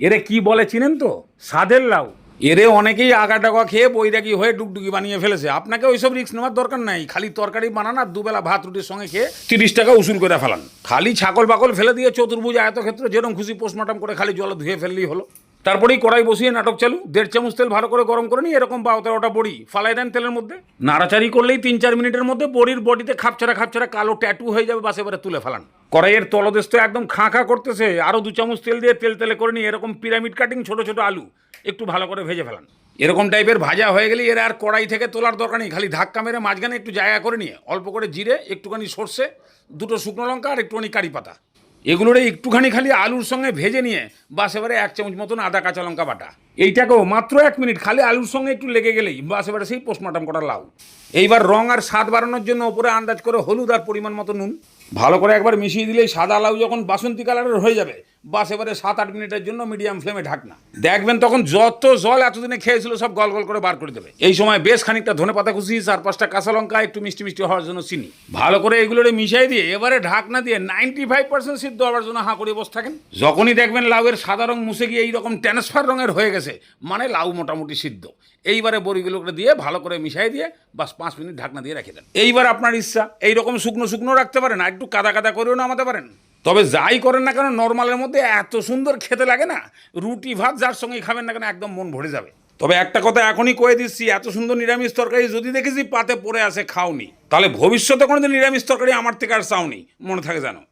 এরে কি বলে চিনেন তো? স্বাদের লাউ। এরে অনেকেই আগা টাকা খেয়ে বৈরাগী হয়ে ডুগডুগি বানিয়ে ফেলেছে। আপনাকে ওইসব রিস্ক নেওয়ার দরকার নাই। খালি তরকারি বানান আর দুবেলা ভাত রুটির সঙ্গে খেয়ে 30 টাকা উসুল করে ফেলান। খালি ছাগল বাকল ফেলে দিয়ে চতুর্ভুজ আয়তক্ষেত্র যেরকম খুশি পোস্টমর্টম করে খালি জল ধুয়ে ফেললেই হলো। তারপরেই কড়াই বসিয়ে নাটক চালু। 1.5 চামচ তেল ভালো করে গরম করে নিয়ে এরকম 12-13টা বড়ি ফালাই দেন তেলের মধ্যে। নাড়াচাড়ি করলেই 3-4 মিনিটের মধ্যে বড়ির বডিতে খাপছাড়া খাপছাড়া কালো ট্যাটু হয়ে যাবে। বাস এবারে তুলে ফেলান। কড়াইয়ের তলদেশ তো একদম খাঁ খাঁ করতেছে। আরও 2 চামচ তেল দিয়ে তেল তেলে করে নিয়ে এরকম পিরামিড কাটিং ছোট ছোট আলু একটু ভালো করে ভেজে ফেলান। এরকম টাইপের ভাজা হয়ে গেলে এর আর কড়াই থেকে তোলার দরকার নেই। খালি ধাক্কা মেরে মাঝখানে একটু জায়গা করে নিয়ে অল্প করে জিরে, একটুখানি সর্ষে, 2টো শুকনো লঙ্কা আর একটুখানি কারি পাতা, এগুলোরে একটুখানি খালি আলুর সঙ্গে ভেজে নিয়ে বাস এবারে 1 চামচ মতন আদা কাঁচা লঙ্কা বাটা, এইটাকেও মাত্র 1 মিনিট খালি আলুর সঙ্গে একটু লেগে গেলেই বাস এবারে সেই পোস্টমর্টম করা লাউ। এইবার রং আর স্বাদ বাড়ানোর জন্য ওপরে আন্দাজ করে হলুদ আর পরিমাণ মতো নুন ভালো করে একবার মিশিয়ে দিলেই সাদা লাউ যখন বাসন্তী কালারের হয়ে যাবে বাস এবারে 7-8 মিনিটের জন্য মিডিয়াম ফ্লেমে ঢাকনা। দেখবেন তখন যত জল এতদিনে খেয়েছিল সব গল গল করে বার করে দেবে। এই সময় বেশ খানিকটা ধনেপাতা কুচি, 4-5টা কাঁচা লঙ্কা, একটু মিষ্টি মিষ্টি হওয়ার জন্য চিনি ভালো করে এগুলোরে মিশিয়ে দিয়ে এবারে ঢাকনা দিয়ে 95% সিদ্ধ হওয়ার জন্য হাঁ করে বসে থাকেন। যখনই দেখবেন লাউয়ের সাদা রং মুছে গিয়ে এইরকম ট্রান্সফার রঙের হয়ে গেছে মানে লাউ মোটামুটি সিদ্ধ। এইবারে বড়িগুলোকে দিয়ে ভালো করে মিশিয়ে দিয়ে বাস 5 মিনিট ঢাকনা দিয়ে রেখে দেন। এইবার আপনার ইচ্ছা এইরকম শুকনো শুকনো রাখতে পারেন, আর একটু কাদা কাদা করেও নামাতে পারেন। তবে যাই করেন না কেন নর্মালের মধ্যে এত সুন্দর খেতে লাগে না, রুটি ভাত যার সঙ্গেই খাবেন না কেন একদম মন ভরে যাবে। তবে একটা কথা এখনই কয়ে দিচ্ছি, এত সুন্দর নিরামিষ তরকারি যদি দেখেছি পাতে পড়ে আসে খাওনি, তাহলে ভবিষ্যতে কোনোদিন নিরামিষ তরকারি আমার থেকে আর চাওনি, মনে থাকে জানো।